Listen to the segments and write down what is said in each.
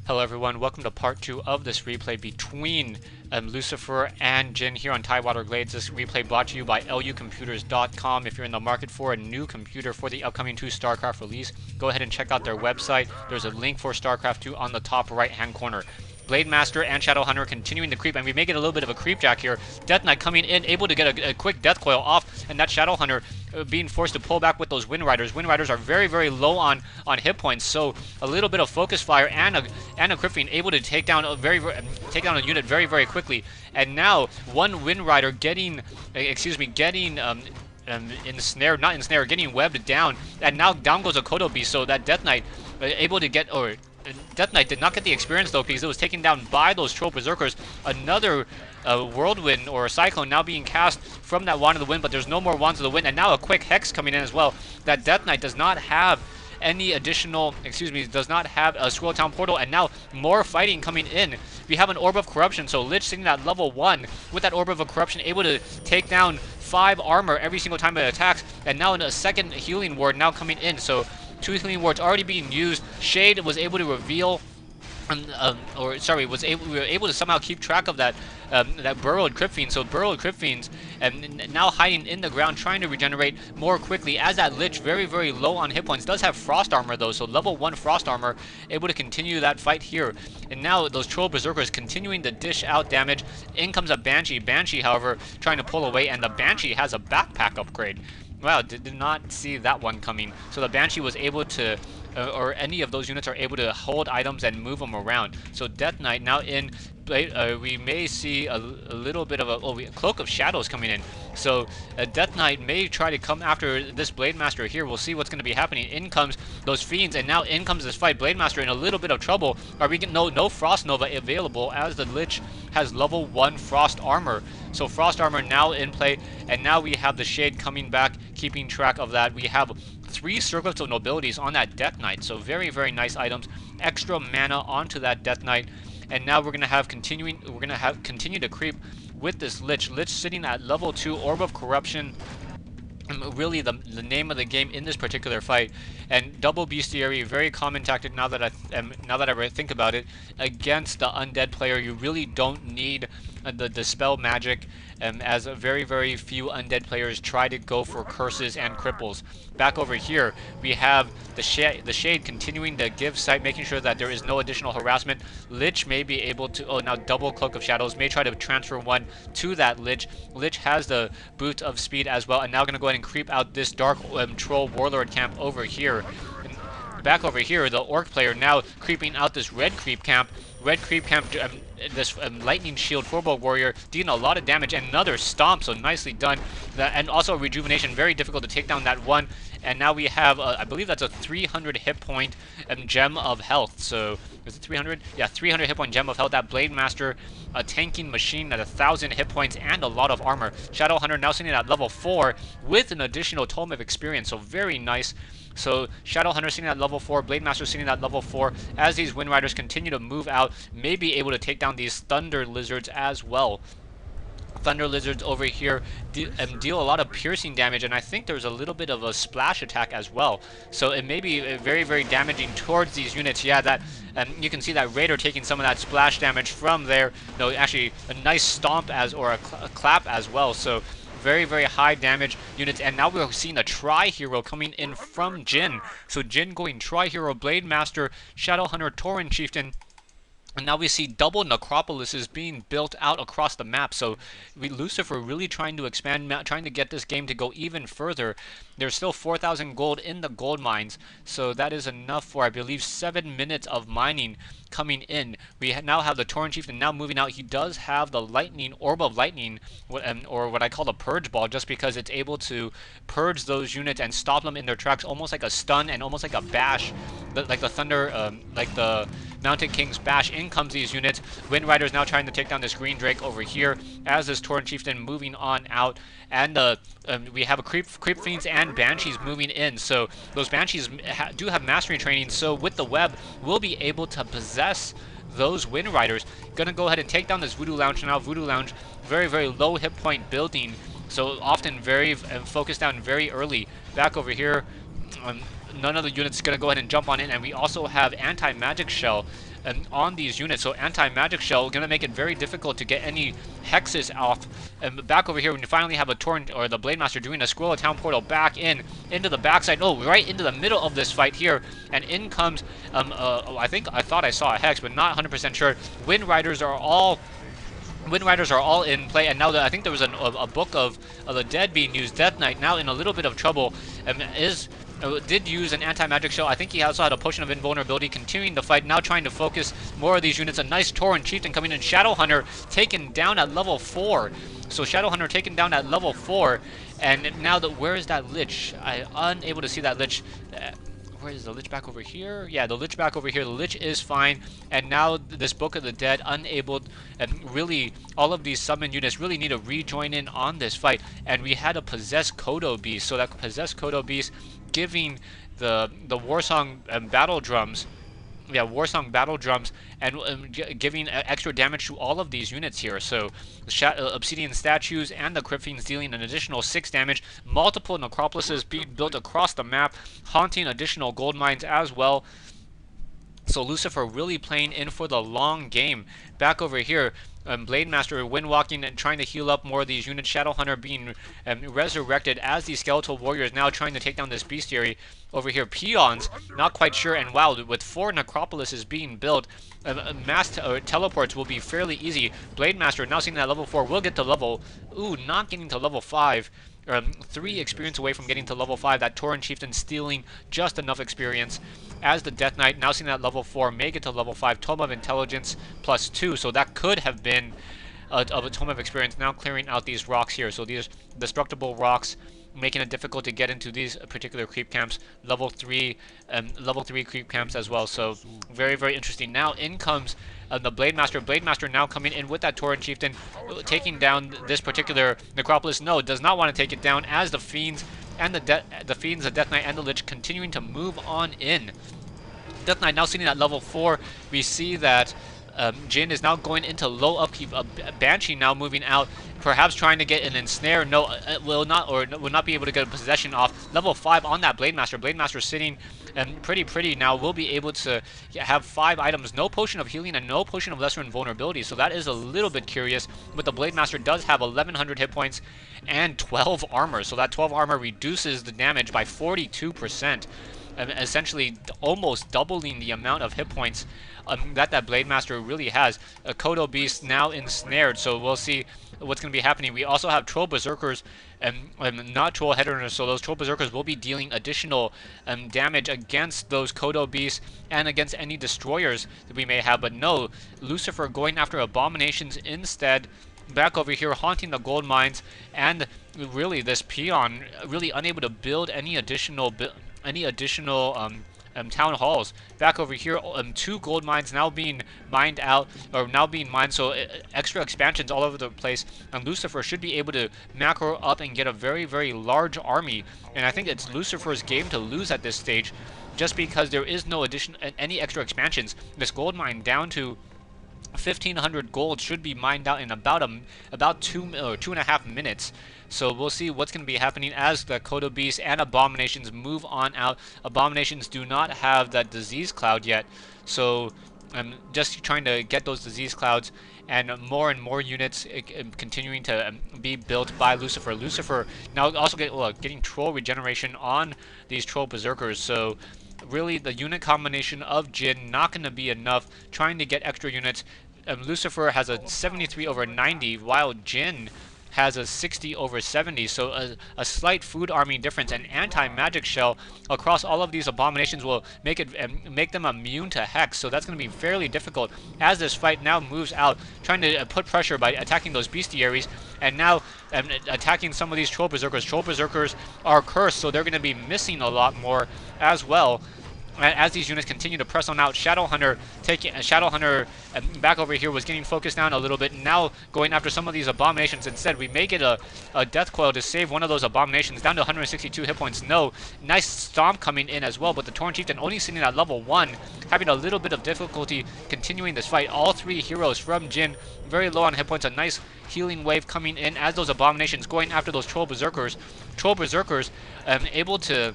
Hello everyone, welcome to part 2 of this replay between Lucifer and Jin here on Tidewater Glades. This replay brought to you by lucomputers.com. If you're in the market for a new computer for the upcoming 2 StarCraft release, go ahead and check out their website. There's a link for StarCraft 2 on the top right hand corner. Blade Master and Shadowhunter continuing to creep, and we may get a little bit of a creep jack here. Death Knight coming in, able to get a quick death coil off, and that Shadowhunter being forced to pull back with those Wind Riders. Wind Riders are very, very low on hit points, so a little bit of focus fire and a Crypt Fiend able to take down a unit very, very quickly. And now one Wind Rider getting getting webbed down, and now down goes a Kodo Beast, so that Death Knight able to get, or Death Knight did not get the experience though because it was taken down by those Troll Berserkers. Another Whirlwind or Cyclone now being cast from that Wand of the Wind, but there's no more Wands of the Wind, and now a quick Hex coming in as well. That Death Knight does not have any additional, does not have a Scroll Town Portal, and now more fighting coming in. We have an Orb of Corruption, so Lich sitting at level 1 with that Orb of Corruption, able to take down 5 armor every single time it attacks, and now in a second Healing Ward now coming in, so 2 Healing Wards already being used. Shade was able to reveal, we were able to somehow keep track of that burrowed Crypt Fiend. So burrowed Crypt Fiends now hiding in the ground, trying to regenerate more quickly, as that Lich, very, very low on hit points, does have Frost Armor though, so level 1 Frost Armor, able to continue that fight here. And now those Troll Berserkers continuing to dish out damage. In comes a Banshee. Banshee, however, trying to pull away, and the Banshee has a backpack upgrade. Wow, did not see that one coming. So the Banshee was able to, or any of those units are able to hold items and move them around. So Death Knight now in, we may see a little bit of a Cloak of Shadows coming in. So Death Knight may try to come after this Blade Master here. We'll see what's going to be happening. In comes those Fiends, and now in comes this fight. Blade Master in a little bit of trouble. Are we getting no Frost Nova available, as the Lich has level 1 Frost Armor. So Frost Armor now in play, and now we have the Shade coming back, keeping track of that. We have 3 Circlets of Nobilities on that Death Knight, so very, very nice items. Extra mana onto that Death Knight, and now we're gonna continue to creep with this Lich. Lich sitting at level 2 Orb of Corruption. Really the name of the game in this particular fight. And double bestiary, very common tactic now that I think about it. Against the undead player, you really don't need the dispel magic, as very, very few undead players try to go for curses and cripples. Back over here, we have the Shade continuing to give sight, making sure that there is no additional harassment. Lich may be able to, now double Cloak of Shadows, may try to transfer one to that Lich. Lich has the Boot of Speed as well, and now going to go ahead and creep out this Dark Troll Warlord camp over here. And back over here, the Orc player now creeping out this Red Creep camp. Red Creep camp, this Lightning Shield 4-bow warrior dealing a lot of damage, and another Stomp, so nicely done. And also a Rejuvenation, very difficult to take down that one. And now we have, I believe that's a 300 hit point Gem of Health. So, is it 300? Yeah, 300 hit point Gem of Health. That Blade Master, a tanking machine at 1,000 hit points and a lot of armor. Shadowhunter now sitting at level 4 with an additional Tome of Experience, so very nice. So Shadowhunter sitting at level 4, Blade Master sitting at level 4, as these Wind Riders continue to move out, may be able to take down these Thunder Lizards as well. Thunder Lizards over here deal a lot of piercing damage, and I think there's a little bit of a splash attack as well. So it may be very, very damaging towards these units. Yeah, that you can see that Raider taking some of that splash damage from there. No, actually a nice stomp or a clap as well. So very, very high damage units. And now we're seeing a Tri-Hero coming in from Jin. So Jin going Tri-Hero, Blade Master, Shadowhunter, Tauren Chieftain. And now we see double necropolises being built out across the map. So Lucifer really trying to expand, trying to get this game to go even further. There's still 4,000 gold in the gold mines, so that is enough for, I believe, 7 minutes of mining coming in. We now have the Tauren Chieftain now moving out. He does have the Lightning, Orb of Lightning, or what I call the Purge Ball, just because it's able to purge those units and stop them in their tracks, almost like a stun and almost like a bash, like the Thunder, like the Mountain King's bash. In comes these units. Wind Riders now trying to take down this Green Drake over here, as this Tauren Chieftain moving on out. And we have a Creep Fiends and Banshees moving in. So those Banshees do have Mastery training, so with the web, we'll be able to possess those Wind Riders. Gonna go ahead and take down this Voodoo Lounge now. Voodoo Lounge, very, very low hit point building, so often very focused down very early. Back over here, none of the units going to go ahead and jump on it, and we also have anti-magic shell on these units. So anti-magic shell going to make it very difficult to get any hexes off. And back over here, when you finally have a Torrent or the Blade Master doing a Scroll of Town portal back into the backside. Oh, right into the middle of this fight here, and in comes I thought I saw a hex, but not 100% sure. Wind Riders are all in play, and now I think there was a book of the dead being used. Death Knight now in a little bit of trouble. Did use an anti-magic shell. I think he also had a potion of invulnerability, continuing the fight, now trying to focus more of these units. A nice Tauren Chieftain coming in. Shadowhunter taken down at level 4. So Shadowhunter taken down at level 4, and now where is that Lich? I'm unable to see that Lich. Where is the Lich back over here? Yeah, the Lich back over here. The Lich is fine. And now this Book of the Dead unable, and really all of these summon units really need to rejoin in on this fight. And we had a Possessed Kodo Beast. So that Possessed Kodo Beast giving the Warsong battle drums. Yeah, Warsong battle drums, and giving extra damage to all of these units here. So the Obsidian Statues and the Crypt Fiends dealing an additional 6 damage. Multiple Necropolises being built across the map, haunting additional gold mines as well. So Lucifer really playing in for the long game. Back over here, Blade Master wind walking and trying to heal up more of these units. Shadowhunter being resurrected as these skeletal warriors now trying to take down this bestiary. Over here, Peons, not quite sure, and wow, with 4 Necropolises being built, mass teleports will be fairly easy. Blade Master now seeing that level 4 will get to level, not getting to level 5. 3 experience away from getting to level 5. That Tauren Chieftain stealing just enough experience. As the Death Knight now seeing that level 4 may get to level 5. Tome of Intelligence +2, so that could have been a Tome of Experience. Now clearing out these rocks here, so these destructible rocks, making it difficult to get into these particular creep camps. Level 3 creep camps as well. So very, very interesting. Now in comes the Blade Master. Blade Master now coming in with that Tauren Chieftain, taking down this particular Necropolis. No, does not want to take it down, as the Fiends and the Death Knight and the Lich continuing to move on in. Death Knight now sitting at level 4. We see that Jin is now going into low upkeep. Banshee now moving out, perhaps trying to get an ensnare. No, will not be able to get a possession off. Level 5 on that Blade Master. Blade Master sitting pretty now. Will be able to have 5 items. No potion of healing and no potion of lesser invulnerability. So that is a little bit curious. But the Blade Master does have 1100 hit points and 12 armor. So that 12 armor reduces the damage by 42%. Essentially almost doubling the amount of hit points that Blade Master really has. A Kodo Beast now ensnared, so we'll see what's going to be happening. We also have Troll Berserkers and not Troll Headrunners, so those Troll Berserkers will be dealing additional damage against those Kodo Beasts and against any destroyers that we may have. But no, Lucifer going after Abominations instead. Back over here, haunting the gold mines, and really this Peon really unable to build any additional town halls. Back over here, 2 gold mines now being mined out, or now being mined, so extra expansions all over the place. And Lucifer should be able to macro up and get a very, very large army. And I think it's Lucifer's game to lose at this stage, just because there is no any extra expansions. This gold mine down to 1,500 gold should be mined out in about 2.5 minutes. So we'll see what's going to be happening as the Kodo Beasts and Abominations move on out. Abominations do not have that disease cloud yet, so I'm just trying to get those disease clouds, and more units continuing to be built by Lucifer. Lucifer now also getting troll regeneration on these Troll Berserkers, so really the unit combination of Jin not going to be enough. Trying to get extra units. Lucifer has a 73/90, while Jin has a 60/70, so a slight food army difference. An anti-magic shell across all of these Abominations will make them immune to hex, so that's going to be fairly difficult as this fight now moves out, trying to put pressure by attacking those bestiaries, and now attacking some of these Troll Berserkers. Troll Berserkers are cursed, so they're going to be missing a lot more as well. As these units continue to press on out, Shadowhunter back over here was getting focused down a little bit, and now going after some of these Abominations instead. We may get a Death Coil to save one of those Abominations down to 162 hit points. No, nice Stomp coming in as well, but the Tauren Chieftain only sitting at level 1, having a little bit of difficulty continuing this fight. All 3 heroes from Jin very low on hit points. A nice healing wave coming in as those Abominations going after those Troll Berserkers. Troll Berserkers able to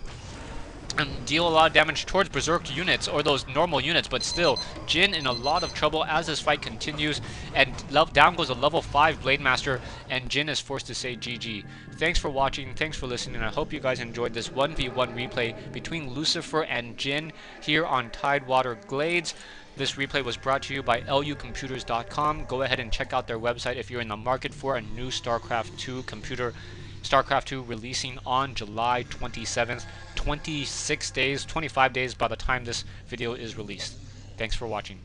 and deal a lot of damage towards Berserk units, or those normal units, but still, Jin in a lot of trouble as this fight continues, and down goes a level 5 Blade Master, and Jin is forced to say GG. Thanks for watching, thanks for listening, and I hope you guys enjoyed this 1v1 replay between Lucifer and Jin here on Tidewater Glades. This replay was brought to you by lucomputers.com. Go ahead and check out their website if you're in the market for a new StarCraft 2 computer. StarCraft 2 releasing on July 27th, 26 days, 25 days by the time this video is released. Thanks for watching.